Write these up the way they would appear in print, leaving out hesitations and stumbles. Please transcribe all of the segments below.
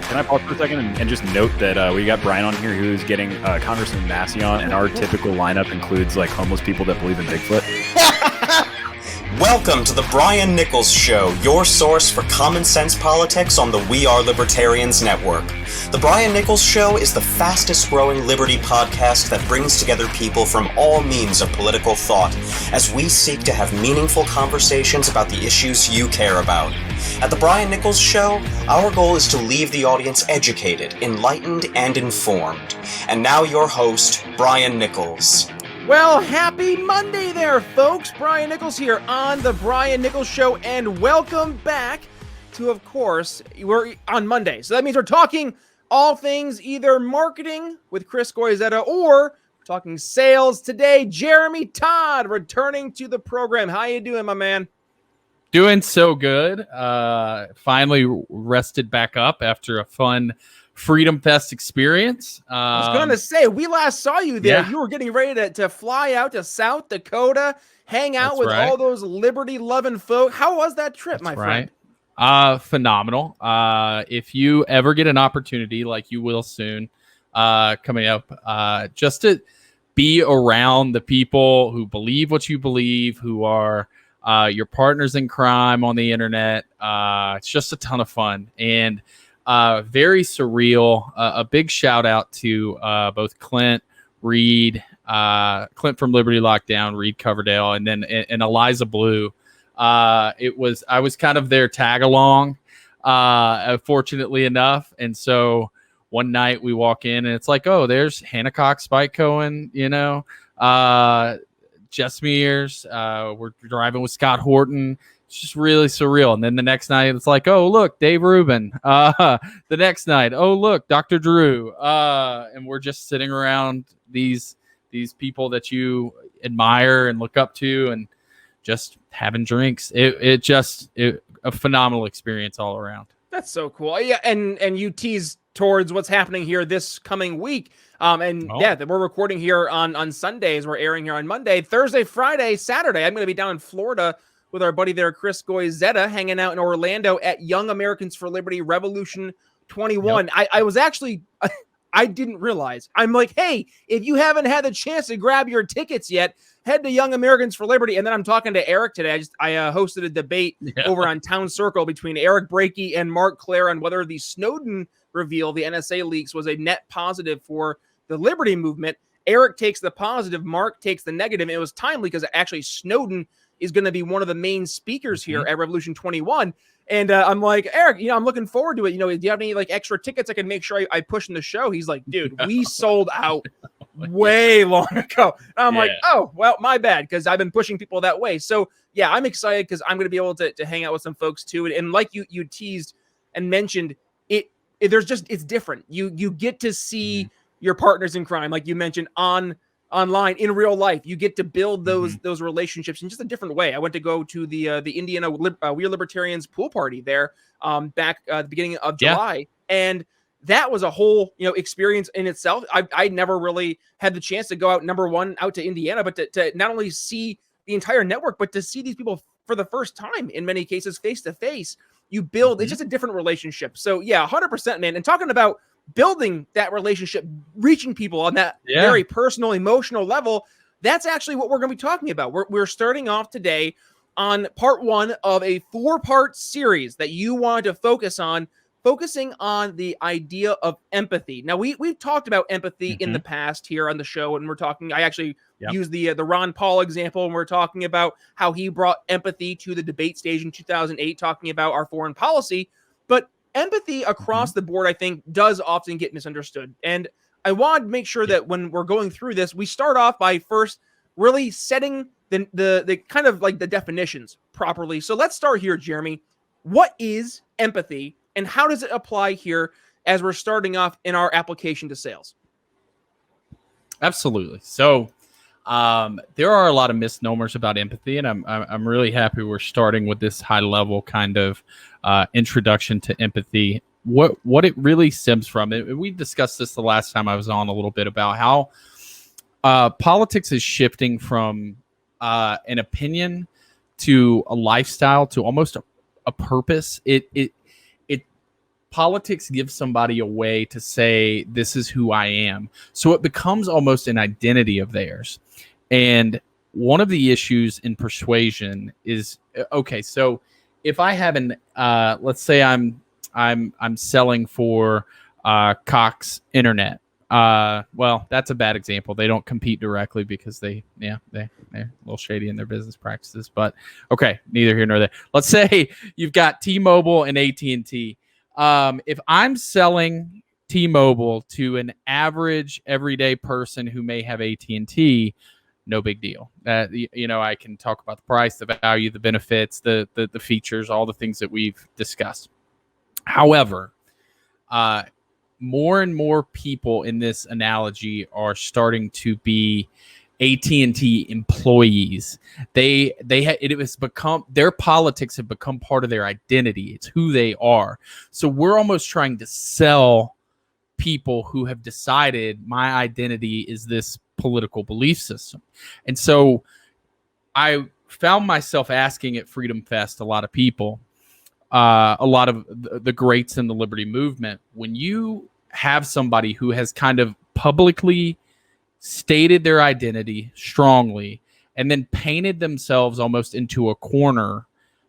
Can I pause for a second and just note that we got Brian on here who's getting Congressman Massey on, and our typical lineup includes like homeless people that believe in Bigfoot. Welcome to the Brian Nichols Show, your source for common sense politics on the We Are Libertarians Network. The Brian Nichols Show is the fastest growing liberty podcast that brings together people from all means of political thought as we seek to have meaningful conversations about the issues you care about. At the Brian Nichols Show, our goal is to leave the audience educated, enlightened, and informed. And now your host, Brian Nichols. Well, happy Monday there, folks. Brian Nichols here on the Brian Nichols Show, and welcome back to, of course, we're on Monday. So that means we're talking all things either marketing with Chris Goizetta or talking sales. Today, Jeremy Todd returning to the program. How you doing, my man? Doing so good. Finally rested back up after a fun Freedom Fest experience. I was going to say, we last saw you there. Yeah. You were getting ready to fly out to South Dakota, hang out with all those liberty-loving folk. How was that trip, my friend? Phenomenal. If you ever get an opportunity, like you will soon, coming up, just to be around the people who believe what you believe, who are your partners in crime on the internet, it's just a ton of fun. And very surreal. A big shout out to both Clint, Reed, Clint from Liberty Lockdown, Reed Coverdale, and then and Eliza Blue. I was kind of their tag along, fortunately enough. And so one night we walk in and it's like, oh, there's Hannah Cox, Spike Cohen, Jess Mears. We're driving with Scott Horton. It's just really surreal. And then the next night, it's like, oh, look, Dave Rubin. The next night, oh, look, Dr. Drew. And we're just sitting around these people that you admire and look up to and just having drinks. It a phenomenal experience all around. That's so cool. Yeah, and you tease towards what's happening here this coming week. That we're recording here on Sundays. We're airing here on Monday, Thursday, Friday, Saturday. I'm going to be down in Florida with our buddy there, Chris Goizetta, hanging out in Orlando at Young Americans for Liberty Revolution 21. Yep. I was actually, I didn't realize. I'm like, hey, if you haven't had the chance to grab your tickets yet, head to Young Americans for Liberty. And then I'm talking to Eric today. I hosted a debate over on Town Circle between Eric Brakey and Mark Claire on whether the Snowden reveal, the NSA leaks, was a net positive for the Liberty movement. Eric takes the positive, Mark takes the negative. It was timely because actually Snowden is going to be one of the main speakers here at Revolution 21. And I'm like, Eric, I'm looking forward to it. Do you have any like extra tickets I can make sure I push in the show? He's like, dude, we sold out way long ago. And I'm like, oh, well, my bad, because I've been pushing people that way. So yeah, I'm excited because I'm going to be able to hang out with some folks too. And like you teased and mentioned, it's different. You get to see your partners in crime, like you mentioned, online in real life. You get to build those relationships in just a different way. I went to go to the Indiana We Are Libertarians pool party there back at the beginning of July, and that was a whole experience in itself. I never really had the chance to go out to Indiana, but to not only see the entire network, but to see these people for the first time in many cases face to face. You build it's just a different relationship. So yeah, 100%, man. And talking about building that relationship, reaching people on that very personal, emotional level, that's actually what we're going to be talking about. We're starting off today on part one of a 4-part series that you wanted to focusing on the idea of empathy. Now, we've talked about empathy in the past here on the show, and we're talking, I actually used the Ron Paul example, and we're talking about how he brought empathy to the debate stage in 2008, talking about our foreign policy. But empathy across the board, I think, does often get misunderstood. And I want to make sure that when we're going through this, we start off by first really setting the kind of like the definitions properly. So let's start here, Jeremy. What is empathy and how does it apply here as we're starting off in our application to sales? Absolutely. So there are a lot of misnomers about empathy, and I'm really happy we're starting with this high level kind of introduction to empathy. What it really stems from, and we discussed this the last time I was on a little bit about how politics is shifting from an opinion to a lifestyle to almost a purpose. It politics gives somebody a way to say, this is who I am. So it becomes almost an identity of theirs. And one of the issues in persuasion is, okay, so if I have let's say I'm selling for Cox Internet. Well, that's a bad example. They don't compete directly because they're a little shady in their business practices. But okay, neither here nor there. Let's say you've got T-Mobile and AT&T. If I'm selling T-Mobile to an average everyday person who may have AT&T, no big deal. I can talk about the price, the value, the benefits, the features, all the things that we've discussed. However, more and more people in this analogy are starting to be AT&T employees. It has become, their politics have become part of their identity. It's who they are. So we're almost trying to sell people who have decided my identity is this political belief system. And so I found myself asking at Freedom Fest a lot of people, a lot of the greats in the liberty movement, when you have somebody who has kind of publicly stated their identity strongly and then painted themselves almost into a corner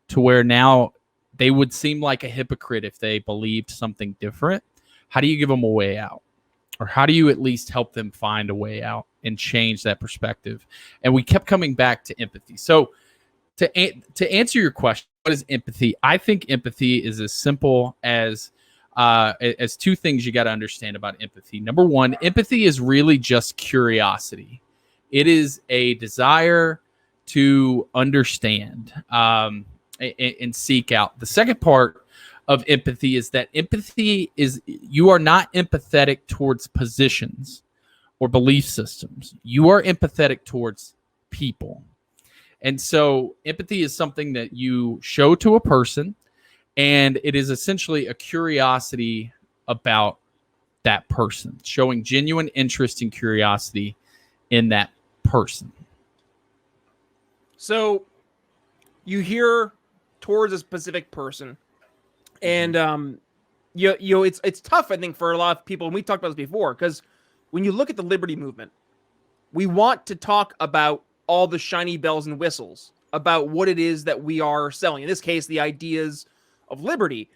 to where now they would seem like a hypocrite if they believed something different, how do you give them a way out? Or how do you at least help them find a way out and change that perspective? And we kept coming back to empathy. So to answer your question, what is empathy? I think empathy is as simple as two things you got to understand about empathy. Number one, empathy is really just curiosity. It is a desire to understand and seek out. The second part of empathy is that empathy is, you are not empathetic towards positions or belief systems. You are empathetic towards people. And so empathy is something that you show to a person, and it is essentially a curiosity about that person, showing genuine interest and curiosity in that person. So you hear towards a specific person, and it's tough, I think, for a lot of people, and we talked about this before, because when you look at the liberty movement, we want to talk about all the shiny bells and whistles about what it is that we are selling. In this case, the ideas of liberty.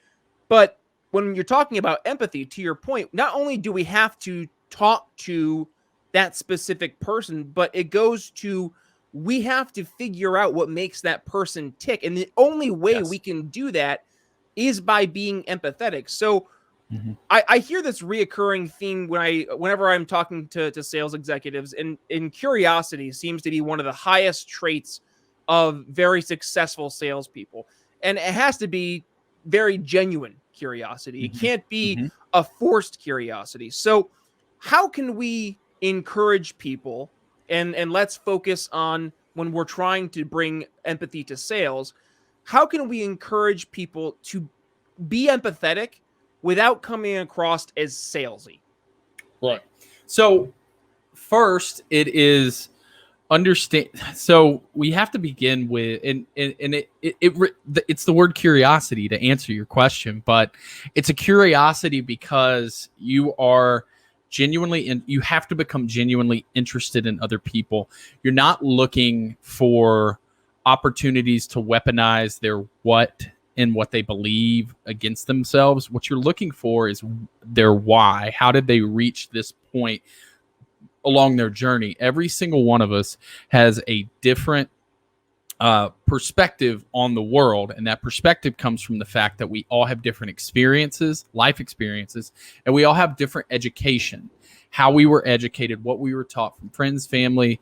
But when you're talking about empathy, to your point, not only do we have to talk to that specific person, but it goes to, we have to figure out what makes that person tick. And the only way we can do that is by being empathetic. So I hear this reoccurring theme whenever I'm talking to sales executives, and curiosity seems to be one of the highest traits of very successful salespeople. And it has to be very genuine curiosity. It can't be a forced curiosity. So how can we encourage people, and let's focus on when we're trying to bring empathy to sales, how can we encourage people to be empathetic without coming across as salesy? Right. So first, it is understand. So we have to begin with, and it's the word curiosity to answer your question, but it's a curiosity because you are genuinely, and you have to become genuinely interested in other people. You're not looking for opportunities to weaponize their what they believe against themselves. What you're looking for is their why. How did they reach this point along their journey? Every single one of us has a different perspective on the world, and that perspective comes from the fact that we all have different experiences, life experiences, and we all have different education, how we were educated, what we were taught from friends, family,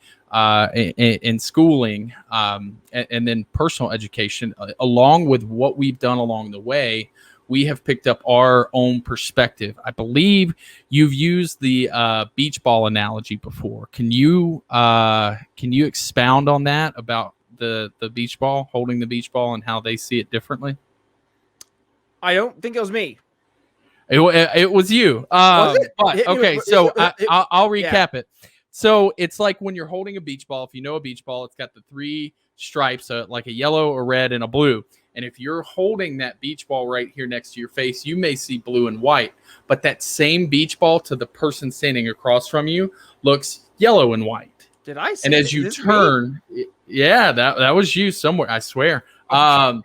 in schooling, and then personal education, along with what we've done along the way. We have picked up our own perspective. I believe you've used the beach ball analogy before. Can you expound on that, about the beach ball, holding the beach ball, and how they see it differently? I don't think it was me. It was you. Was it? But okay, so I'll recap it. So it's like when you're holding a beach ball. If you know a beach ball, it's got the three stripes, like a yellow, a red, and a blue. And if you're holding that beach ball right here next to your face, you may see blue and white, but that same beach ball to the person standing across from you looks yellow and white. Did I say? And as you turn, yeah, that was you somewhere, I swear. Wow.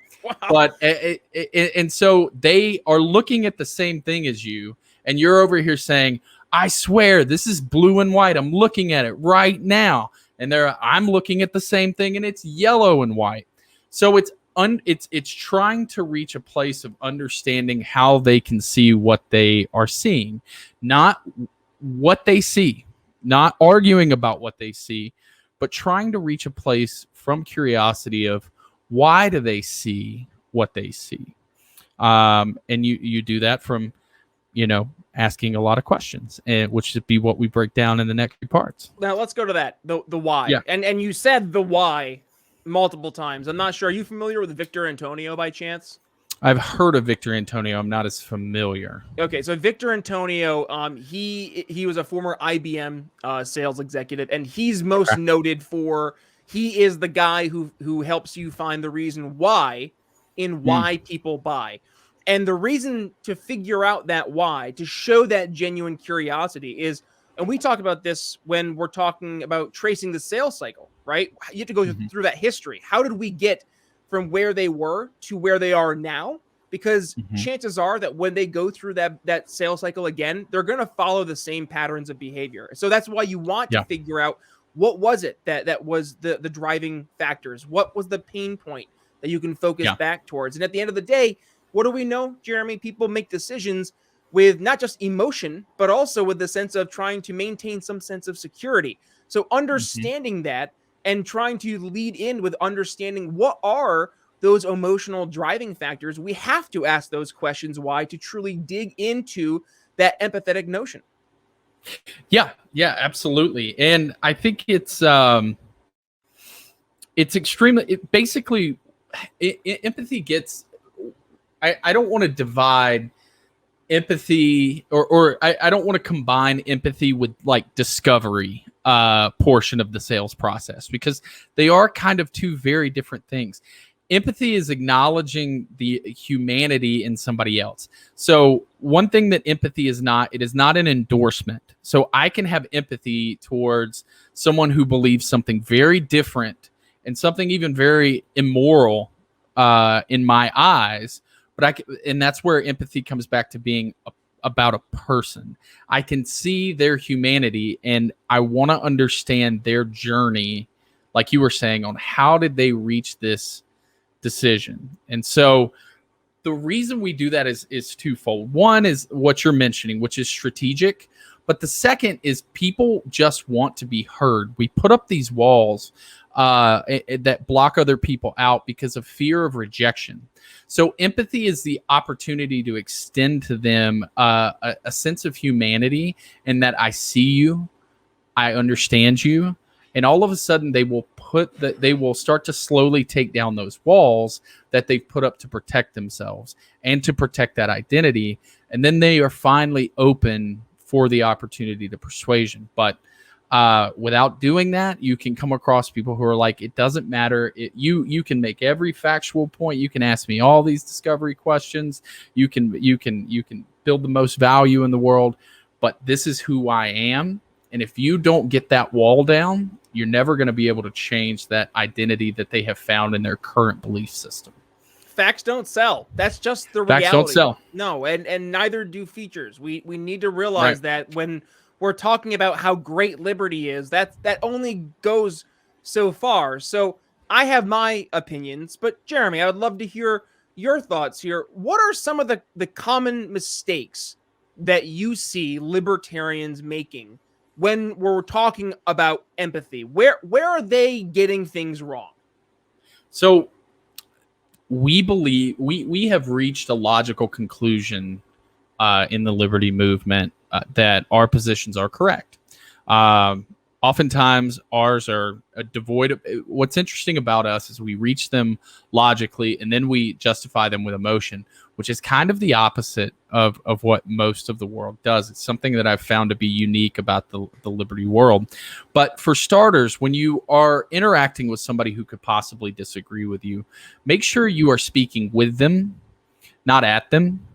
But and so they are looking at the same thing as you, and you're over here saying, I swear this is blue and white. I'm looking at it right now. And I'm looking at the same thing and it's yellow and white. So it's trying to reach a place of understanding how they can see what they are seeing, not what they see, not arguing about what they see, but trying to reach a place from curiosity of why do they see what they see. And you do that from, asking a lot of questions, and which would be what we break down in the next few parts. Now let's go to that, the why. Yeah. And you said the why multiple times. I'm not sure. Are you familiar with Victor Antonio by chance? I've heard of Victor Antonio. I'm not as familiar. Okay, so Victor Antonio, he was a former IBM sales executive, and he's most noted for he is the guy who helps you find the reason why people buy. And the reason to figure out that why, to show that genuine curiosity is, and we talk about this when we're talking about tracing the sales cycle, right? You have to go through that history. How did we get from where they were to where they are now? Because chances are that when they go through that sales cycle again, they're going to follow the same patterns of behavior. So that's why you want to figure out what was it that was the driving factors? What was the pain point that you can focus back towards? And at the end of the day, what do we know, Jeremy? People make decisions with not just emotion, but also with the sense of trying to maintain some sense of security. So understanding that and trying to lead in with understanding what are those emotional driving factors, we have to ask those questions why to truly dig into that empathetic notion. Yeah, absolutely. And I think it's extremely, empathy gets, I don't want to divide empathy or I don't want to combine empathy with like discovery portion of the sales process, because they are kind of two very different things. Empathy is acknowledging the humanity in somebody else. So one thing that empathy is not, it is not an endorsement. So I can have empathy towards someone who believes something very different and something even very immoral in my eyes. But and that's where empathy comes back to being about a person. I can see their humanity and I want to understand their journey, like you were saying, on how did they reach this decision. And so the reason we do that is twofold. One is what you're mentioning, which is strategic. But the second is people just want to be heard. We put up these walls that block other people out because of fear of rejection. So empathy is the opportunity to extend to them a sense of humanity, and that I see you, I understand you. And all of a sudden they will start to slowly take down those walls that they've put up to protect themselves and to protect that identity. And then they are finally open for the opportunity to persuasion. But without doing that, you can come across people who are like, it doesn't matter. You can make every factual point. You can ask me all these discovery questions. You can build the most value in the world, but this is who I am. And if you don't get that wall down, you're never going to be able to change that identity that they have found in their current belief system. Facts don't sell. That's just the reality. Facts don't sell. No, and neither do features. We need to realize that when we're talking about how great liberty is, that only goes so far. So I have my opinions, but Jeremy, I would love to hear your thoughts here. What are some of the common mistakes that you see libertarians making when we're talking about empathy? Where are they getting things wrong? So we believe we have reached a logical conclusion in the liberty movement that our positions are correct. Oftentimes ours are devoid of. What's interesting about us is we reach them logically and then we justify them with emotion, which is kind of the opposite of what most of the world does. It's something that I've found to be unique about the liberty world. But for starters, when you are interacting with somebody who could possibly disagree with you, make sure you are speaking with them, not at them.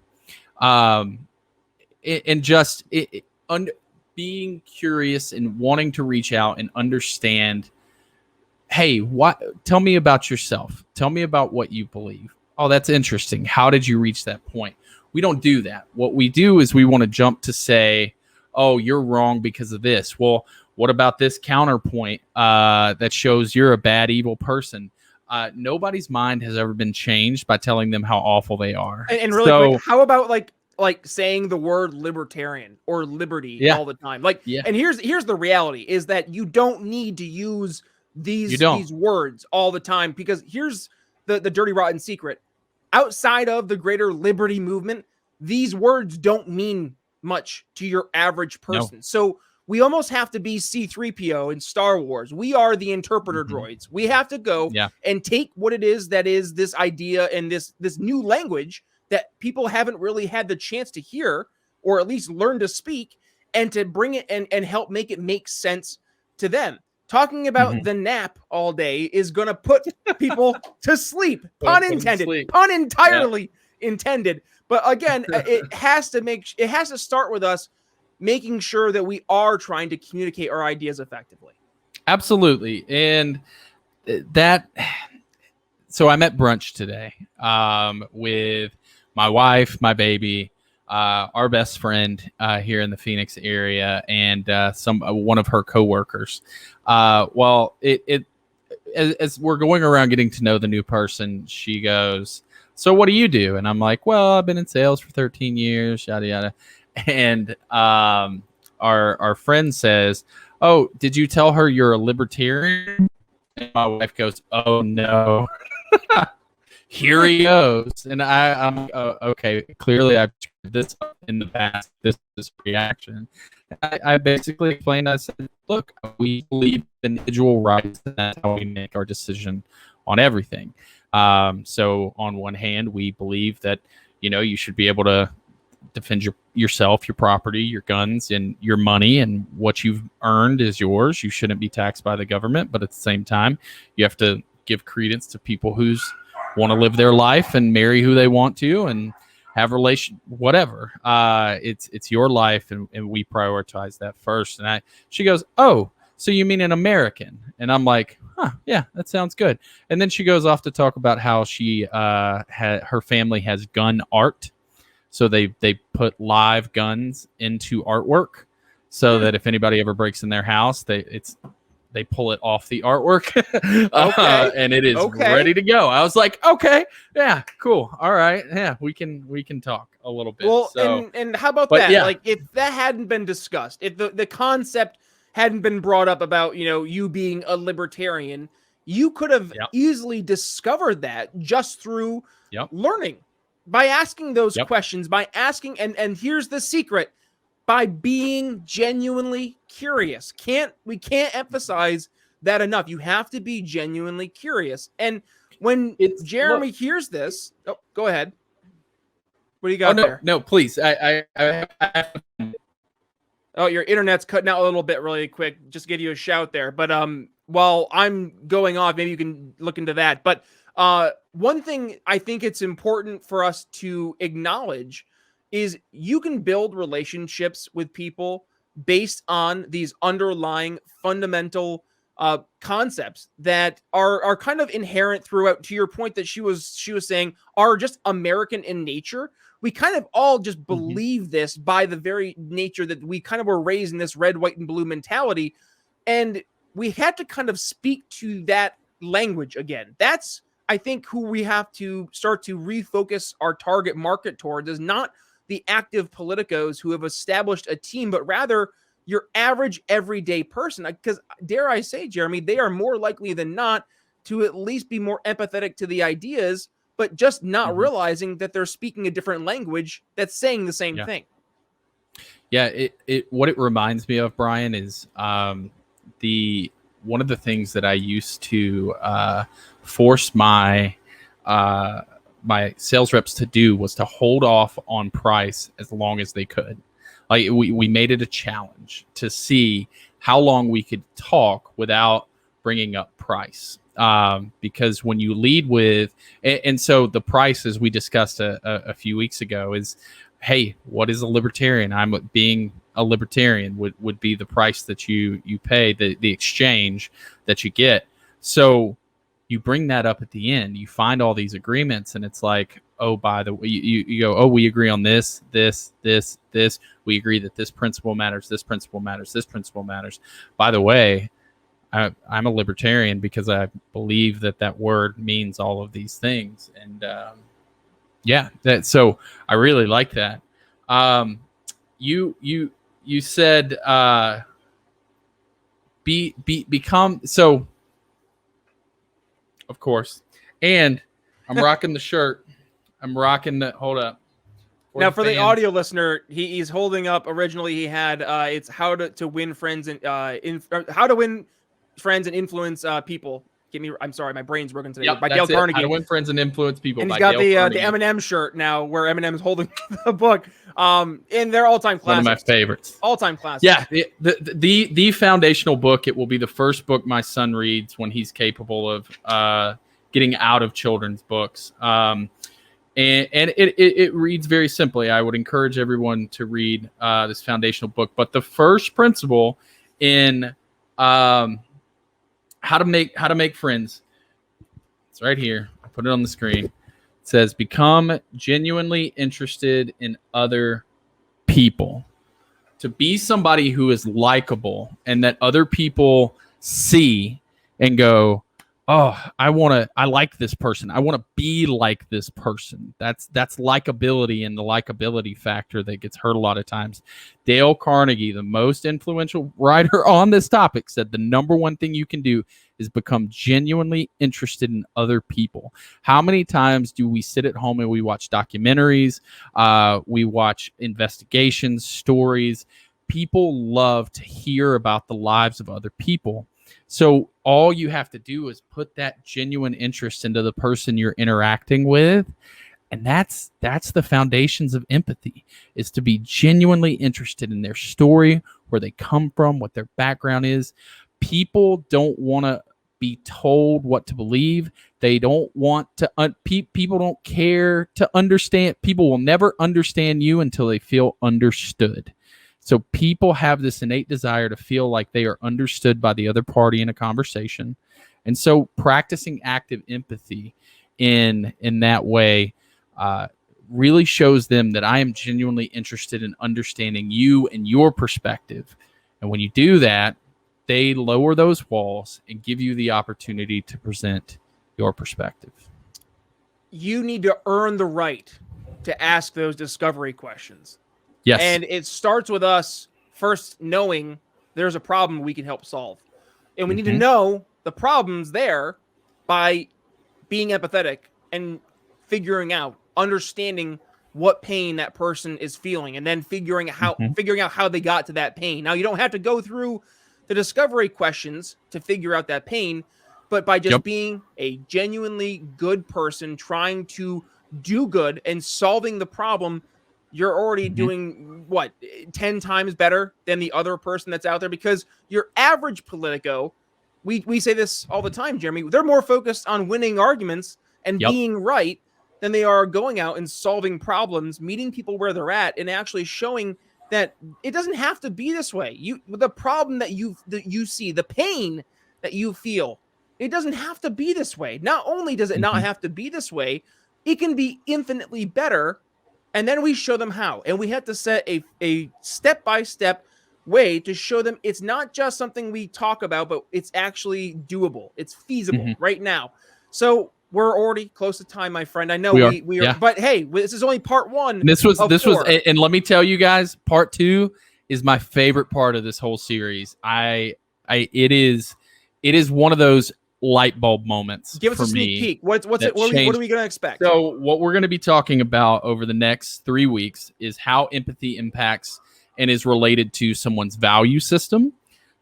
And just being curious and wanting to reach out and understand, hey, tell me about yourself. Tell me about what you believe. Oh, that's interesting. How did you reach that point? We don't do that. What we do is we want to jump to say, oh, you're wrong because of this. Well, what about this counterpoint that shows you're a bad, evil person? Nobody's mind has ever been changed by telling them how awful they are. And really quick, how about like saying the word libertarian or liberty all the time? And here's the reality is that you don't need to use these words all the time, because here's the dirty rotten secret. Outside of the greater liberty movement, these words don't mean much to your average person. No. So we almost have to be C-3PO in Star Wars. We are the interpreter droids. We have to go and take what it is that is this idea and this new language that people haven't really had the chance to hear, or at least learn to speak, and to bring it and help make it make sense to them. Talking about the nap all day is going to put people to sleep. Pun intended. Pun entirely intended. But again, it has to start with us making sure that we are trying to communicate our ideas effectively. Absolutely. And so I'm at brunch today with my wife, my baby, our best friend here in the Phoenix area, and one of her coworkers. As we're going around getting to know the new person, she goes, "So what do you do?" And I'm like, "Well, I've been in sales for 13 years, yada yada." And our friend says, "Oh, did you tell her you're a libertarian?" And my wife goes, "Oh no." Here he goes. And I'm like, oh, okay, clearly I've tried this in the past, this reaction. I basically explained, I said, look, we believe in individual rights, and that's how we make our decision on everything. So on one hand, we believe that, you should be able to defend yourself, your property, your guns, and your money, and what you've earned is yours. You shouldn't be taxed by the government, but at the same time, you have to give credence to people who want to live their life and marry who they want to and have whatever. It's your life, and we prioritize that first. And she goes, "Oh, so you mean an American?" And I'm like, "Huh, yeah, that sounds good." And then she goes off to talk about how she her family has gun art. So they put live guns into artwork so that if anybody ever breaks in their house, they pull it off the artwork and it is ready to go. I was like, okay, yeah, cool. All right. Yeah, we can talk a little bit. Well, and how about that? Yeah. Like if that hadn't been discussed, if the concept hadn't been brought up about, you being a libertarian, you could have easily discovered that just through learning, by asking those questions, by asking, and here's the secret, by being genuinely curious. We can't emphasize that enough. You have to be genuinely curious. And when Jeremy hears this, go ahead. What do you got there? No, please. Oh, your internet's cutting out a little bit really quick. Just give you a shout there. But while I'm going off, maybe you can look into that. But one thing I think it's important for us to acknowledge is you can build relationships with people based on these underlying fundamental concepts that are kind of inherent throughout, to your point that she was saying, are just American in nature. We kind of all just believe this by the very nature that we kind of were raised in this red, white, and blue mentality. And we had to kind of speak to that language again. That's, I think, who we have to start to refocus our target market towards, is not the active politicos who have established a team, but rather your average everyday person. Because dare I say, Jeremy, they are more likely than not to at least be more empathetic to the ideas, but just not realizing that they're speaking a different language that's saying the same thing. Yeah, what it reminds me of, Brian, is one of the things that I used to force my my sales reps to do was to hold off on price as long as they could. Like we made it a challenge to see how long we could talk without bringing up price. Because when you lead with, and so the price, as we discussed a few weeks ago, is, hey, what is a libertarian? Being a libertarian would be the price that you pay, the exchange that you get. So you bring that up at the end, you find all these agreements, and it's like, oh, by the way, you go, oh, we agree on this. We agree that this principle matters, this principle matters, this principle matters. By the way, I'm a libertarian because I believe that word means all of these things. And so I really like that. You said become so. Of course. And I'm rocking the shirt. I'm rocking the, hold up. Now, for the audio listener, he's holding up, originally he had, it's how to win friends and, how to win friends and influence people. I'm sorry, my brain's broken today. Yep, by Dale Carnegie. How to win friends and influence people. And he's got the Eminem shirt now, where Eminem's holding the book. And they're all-time classics. One of my favorites. All-time classics. Yeah, the foundational book. It will be the first book my son reads when he's capable of getting out of children's books. And it reads very simply. I would encourage everyone to read this foundational book. But the first principle in how to make friends, it's right here. I put it on the screen. It says, become genuinely interested in other people. To be somebody who is likable and that other people see and go, oh, I like this person. I want to be like this person. That's likability, and the likability factor that gets hurt a lot of times. Dale Carnegie, the most influential writer on this topic, said the number one thing you can do is become genuinely interested in other people. How many times do we sit at home and we watch documentaries? We watch investigations, stories. People love to hear about the lives of other people. So all you have to do is put that genuine interest into the person you're interacting with. And that's the foundations of empathy, is to be genuinely interested in their story, where they come from, what their background is. People don't want to be told what to believe. They don't want to, people don't care to understand. People will never understand you until they feel understood. So people have this innate desire to feel like they are understood by the other party in a conversation. And so practicing active empathy in that way really shows them that I am genuinely interested in understanding you and your perspective. And when you do that, they lower those walls and give you the opportunity to present your perspective. You need to earn the right to ask those discovery questions. Yes. And it starts with us first knowing there's a problem we can help solve. And we need to know the problems there by being empathetic and figuring out, understanding what pain that person is feeling, and then figuring out how they got to that pain. Now, you don't have to go through the discovery questions to figure out that pain, but by just being a genuinely good person trying to do good and solving the problem, you're already doing 10 times better than the other person that's out there. Because your average Politico, we say this all the time, Jeremy, they're more focused on winning arguments and being right than they are going out and solving problems, meeting people where they're at, and actually showing that it doesn't have to be this way. The problem that you see, the pain that you feel, it doesn't have to be this way. Not only does it not have to be this way, it can be infinitely better. And then we show them how. And we have to set a step-by-step way to show them it's not just something we talk about, but it's actually doable. It's feasible right now. So we're already close to time, my friend. I know we are, but hey, this is only part one. This was, and let me tell you guys, part two is my favorite part of this whole series. It is one of those light bulb moments. Give us a sneak peek. What are we going to expect? So what we're going to be talking about over the next 3 weeks is how empathy impacts and is related to someone's value system,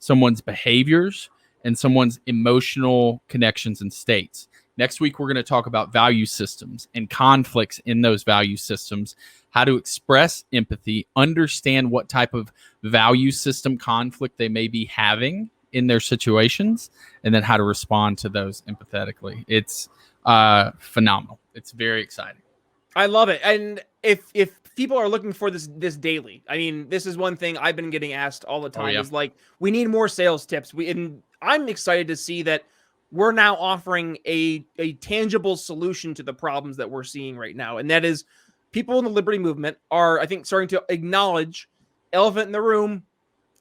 someone's behaviors and someone's emotional connections and states. Next week, we're going to talk about value systems and conflicts in those value systems, how to express empathy, understand what type of value system conflict they may be having in their situations, and then how to respond to those empathetically. It's phenomenal. It's very exciting. I love it. And if people are looking for this daily, I mean, this is one thing I've been getting asked all the time is like, we need more sales tips. And I'm excited to see that we're now offering a tangible solution to the problems that we're seeing right now. And that is people in the Liberty movement are, I think, starting to acknowledge elephant in the room.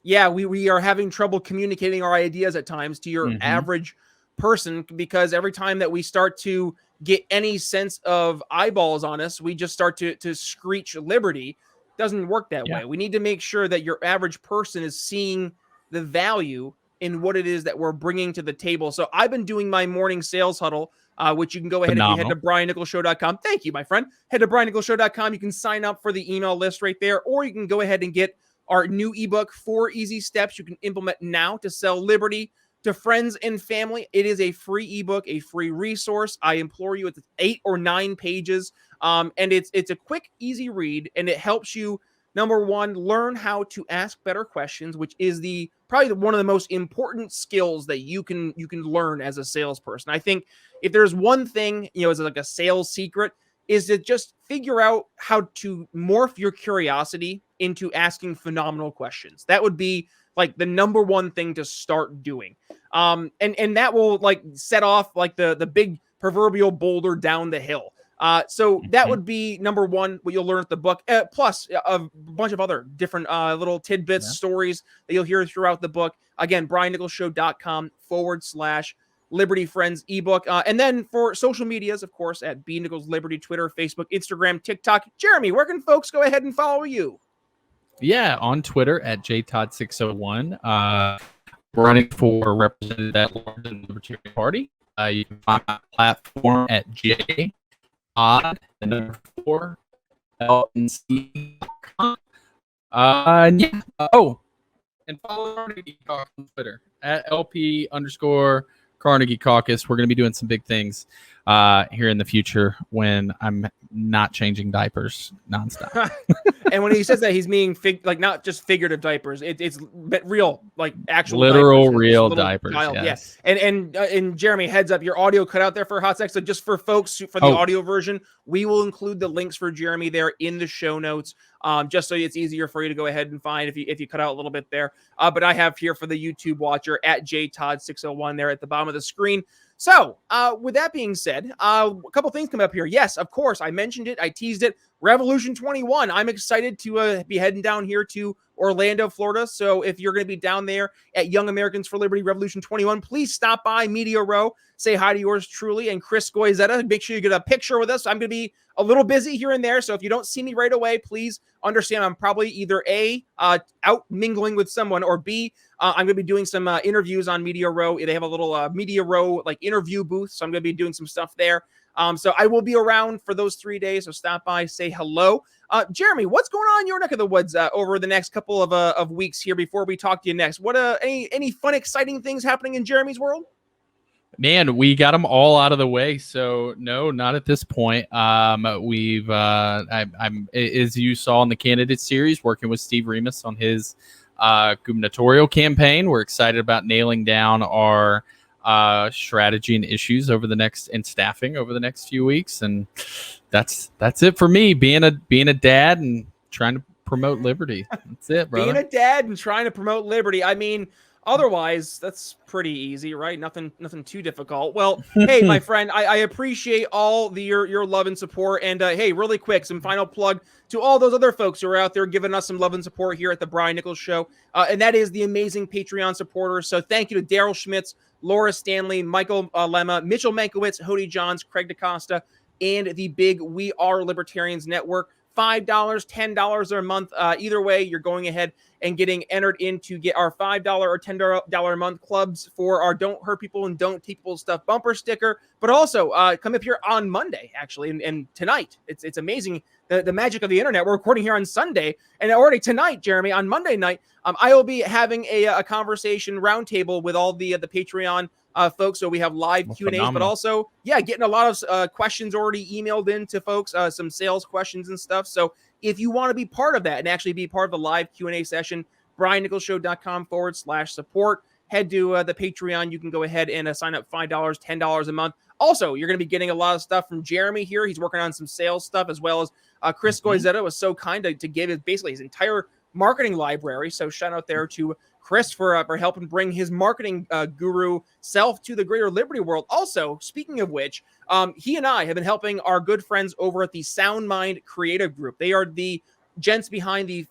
Yeah, we are having trouble communicating our ideas at times to your average person, because every time that we start to get any sense of eyeballs on us, we just start to screech liberty. Doesn't work that way. We need to make sure that your average person is seeing the value in what it is that we're bringing to the table. So I've been doing my morning sales huddle, which you can go ahead if you head to briannicholsshow.com. Thank you, my friend. Head to briannicholsshow.com. You can sign up for the email list right there, or you can go ahead and get our new ebook, 4 Easy Steps You Can Implement Now to Sell Liberty to Friends and Family. It is a free ebook, a free resource. I implore you, it's 8 or 9 pages. And it's a quick, easy read, and it helps you, number one, learn how to ask better questions, which is probably one of the most important skills that you can learn as a salesperson. I think if there's one thing, as like a sales secret, is to just figure out how to morph your curiosity into asking phenomenal questions. That would be like the number one thing to start doing. And that will like set off like the big proverbial boulder down the hill. So that would be number one, what you'll learn at the book, plus a bunch of other different little tidbits, stories that you'll hear throughout the book. Again, briannicholsshow.com/Liberty Friends ebook. And then for social medias, of course, at B Nichols Liberty, Twitter, Facebook, Instagram, TikTok. Jeremy, where can folks go ahead and follow you? Yeah, on Twitter at jtodd601. Running for representative at large in the Libertarian Party. You can find my platform at jtodd, the number 4, LNC.com. And follow Carnegie Caucus on Twitter at LP_Carnegie Caucus. We're going to be doing some big things here in the future when I'm not changing diapers nonstop. And when he says that, he's meaning not just figurative diapers. It's real, like actual literal diapers. Real diapers. Yes. Yeah. And Jeremy, heads up, your audio cut out there for a hot sec. So just for folks for the audio version, we will include the links for Jeremy there in the show notes. Just so it's easier for you to go ahead and find if you cut out a little bit there. But I have here for the YouTube watcher at jtodd601 there at the bottom of the screen. So with that being said, a couple things come up here. Yes, of course, I mentioned it. I teased it. Revolution 21. I'm excited to be heading down here to Orlando, Florida. So if you're going to be down there at Young Americans for Liberty Revolution 21, please stop by Media Row. Say hi to yours truly and Chris Goizetta. Make sure you get a picture with us. I'm going to be a little busy here and there. So if you don't see me right away, please understand I'm probably either A, out mingling with someone, or B, I'm going to be doing some interviews on Media Row. They have a little Media Row like interview booth. So I'm going to be doing some stuff there. So I will be around for those 3 days. So stop by, say hello. Jeremy, what's going on in your neck of the woods over the next couple of weeks here before we talk to you next? What any fun, exciting things happening in Jeremy's world? Man, we got them all out of the way, so no, not at this point. I'm as you saw in the candidate series, working with Steve Remus on his gubernatorial campaign. We're excited about nailing down our strategy and issues and staffing over the next few weeks, and that's it for me. Being a dad and trying to promote liberty. That's it, brother. Being a dad and trying to promote liberty. I mean, otherwise, that's pretty easy, right? Nothing too difficult. Well, hey, my friend, I appreciate all your love and support. And hey, really quick, some final plug to all those other folks who are out there giving us some love and support here at the Brian Nichols Show. And that is the amazing Patreon supporters. So thank you to Daryl Schmitz, Laura Stanley, Michael Lemma, Mitchell Mankiewicz, Hody Johns, Craig DaCosta, and the big We Are Libertarians Network. $5, $10 a month. Either way, you're going ahead and getting entered in to get our $5 or $10 a month clubs for our Don't Hurt People and Don't Take People Stuff bumper sticker. But also come up here on Monday, actually, and tonight. It's amazing, the magic of the internet. We're recording here on Sunday, and already tonight, Jeremy, on Monday night, I will be having a conversation roundtable with all the Patreon folks. So we have live Q&As, but also, getting a lot of questions already emailed in to folks, some sales questions and stuff. So if you want to be part of that and actually be part of the live Q&A session, briannicholsshow.com/support. Head to the Patreon. You can go ahead and sign up $5, $10 a month. Also, you're going to be getting a lot of stuff from Jeremy here. He's working on some sales stuff, as well as Chris Goizetta was so kind to give basically his entire marketing library. So shout out there to Chris for helping bring his marketing guru self to the greater Liberty world. Also, speaking of which, he and I have been helping our good friends over at the Sound Mind Creative Group. They are the gents behind the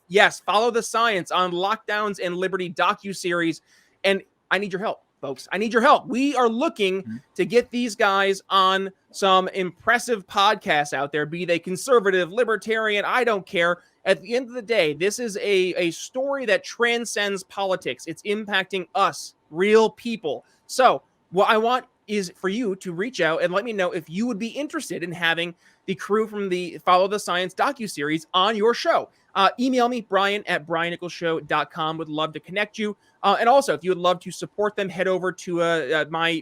Follow the Science on Lockdowns and Liberty docuseries. And I need your help, folks. I need your help. We are looking to get these guys on some impressive podcasts out there, be they conservative, libertarian, I don't care. At the end of the day, this is a story that transcends politics. It's impacting us, real people. So what I want is for you to reach out and let me know if you would be interested in having the crew from the Follow the Science docuseries on your show. Email me, brian@briannicholsshow.com. Would love to connect you. And also, if you would love to support them, head over to my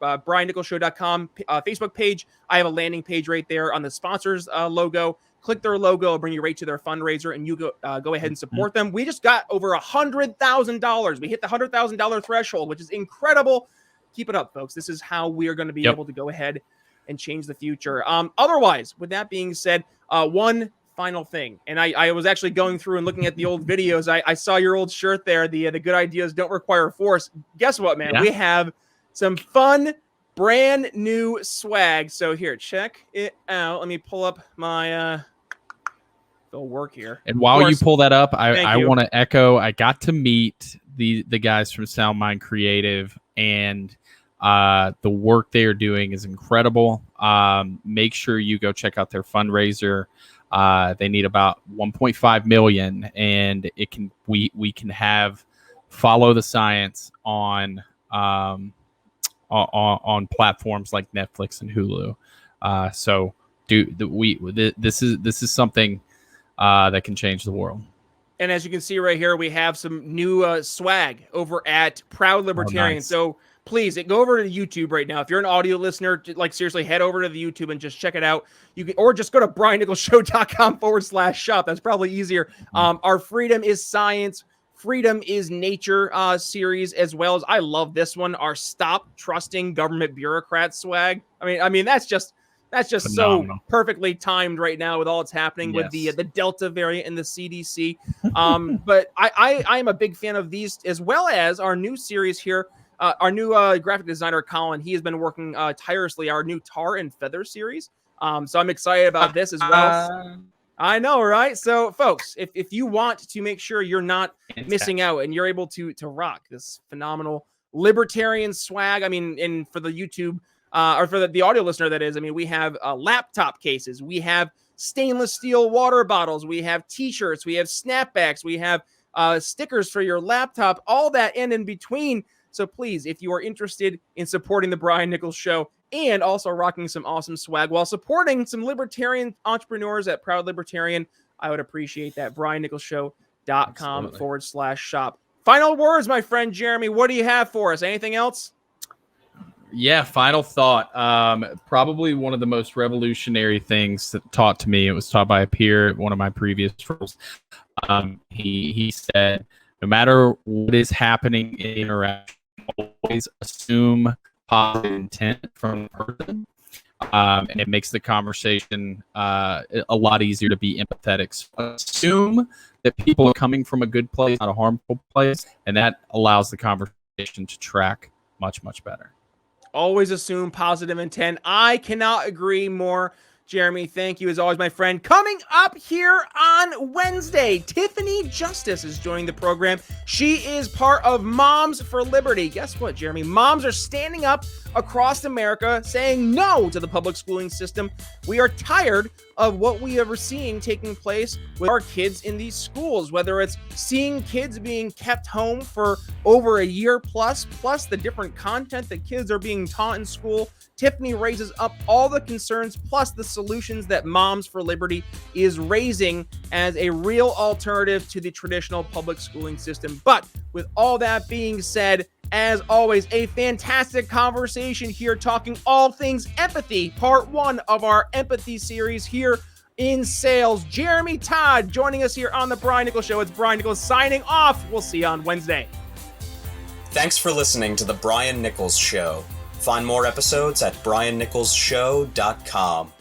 briannicholsshow.com Facebook page. I have a landing page right there on the sponsors logo. Click their logo, it'll bring you right to their fundraiser, and you go ahead and support them. We just got over $100,000. We hit the $100,000 threshold, which is incredible. Keep it up, folks. This is how we are going to be able to go ahead and change the future. Otherwise, with that being said, one final thing, and I was actually going through and looking at the old videos. I saw your old shirt there, the good ideas don't require force. Guess what, man? We have some fun, brand new swag. So here, check it out. Let me pull up my it'll work here. And while you pull that up, I want to echo, I got to meet the guys from Sound Mind Creative, and the work they are doing is incredible. Make sure you go check out their fundraiser. They need about 1.5 million, and we can have Follow the Science on platforms like Netflix and Hulu. So this is something that can change the world. And as you can see right here, we have some new swag over at Proud Libertarian. Nice. So please go over to YouTube right now. If you're an audio listener, like seriously, head over to the YouTube and just check it out. You can, or just go to briannicholsshow.com/shop. That's probably easier. Our Freedom is Science, Freedom is Nature series, as well as, I love this one, our Stop Trusting Government Bureaucrats swag. I mean that's just phenomenal. So perfectly timed right now with all that's happening with the Delta variant and the CDC. But I am a big fan of these, as well as our new series here. Our new graphic designer, Colin, he has been working tirelessly, our new Tar and Feather series. So I'm excited about this as well. I know, right? So, folks, if you want to make sure you're not missing out and you're able to rock this phenomenal libertarian swag, I mean, and for the YouTube or for the audio listener, that is, I mean, we have laptop cases, we have stainless steel water bottles, we have T-shirts, we have snapbacks, we have stickers for your laptop, all that and in between. So please, if you are interested in supporting the Brian Nichols Show and also rocking some awesome swag while supporting some libertarian entrepreneurs at Proud Libertarian, I would appreciate that. briannicholsshow.com/shop. Final words, my friend Jeremy. What do you have for us? Anything else? Yeah, final thought. Probably one of the most revolutionary things that taught to me. It was taught by a peer at one of my previous roles. He said, no matter what is happening in interaction, always assume positive intent from the person. And it makes the conversation a lot easier to be empathetic. So assume that people are coming from a good place, not a harmful place, and that allows the conversation to track much, much better. Always assume positive intent. I cannot agree more. Jeremy, thank you as always, my friend. Coming up here on Wednesday, Tiffany Justice is joining the program. She is part of Moms for Liberty. Guess what, Jeremy? Moms are standing up across America saying no to the public schooling system. We are tired of what we are seeing taking place with our kids in these schools, whether it's seeing kids being kept home for over a year plus the different content that kids are being taught in school. Tiffany raises up all the concerns plus the solutions that Moms for Liberty is raising as a real alternative to the traditional public schooling system. But with all that being said, as always, a fantastic conversation here talking all things empathy, part 1 of our empathy series here in sales. Jeremy, Todd joining us here on the Brian Nichols Show. It's Brian Nichols signing off. We'll see you on Wednesday. Thanks for listening to The Brian Nichols Show. Find more episodes at briannicholsshow.com.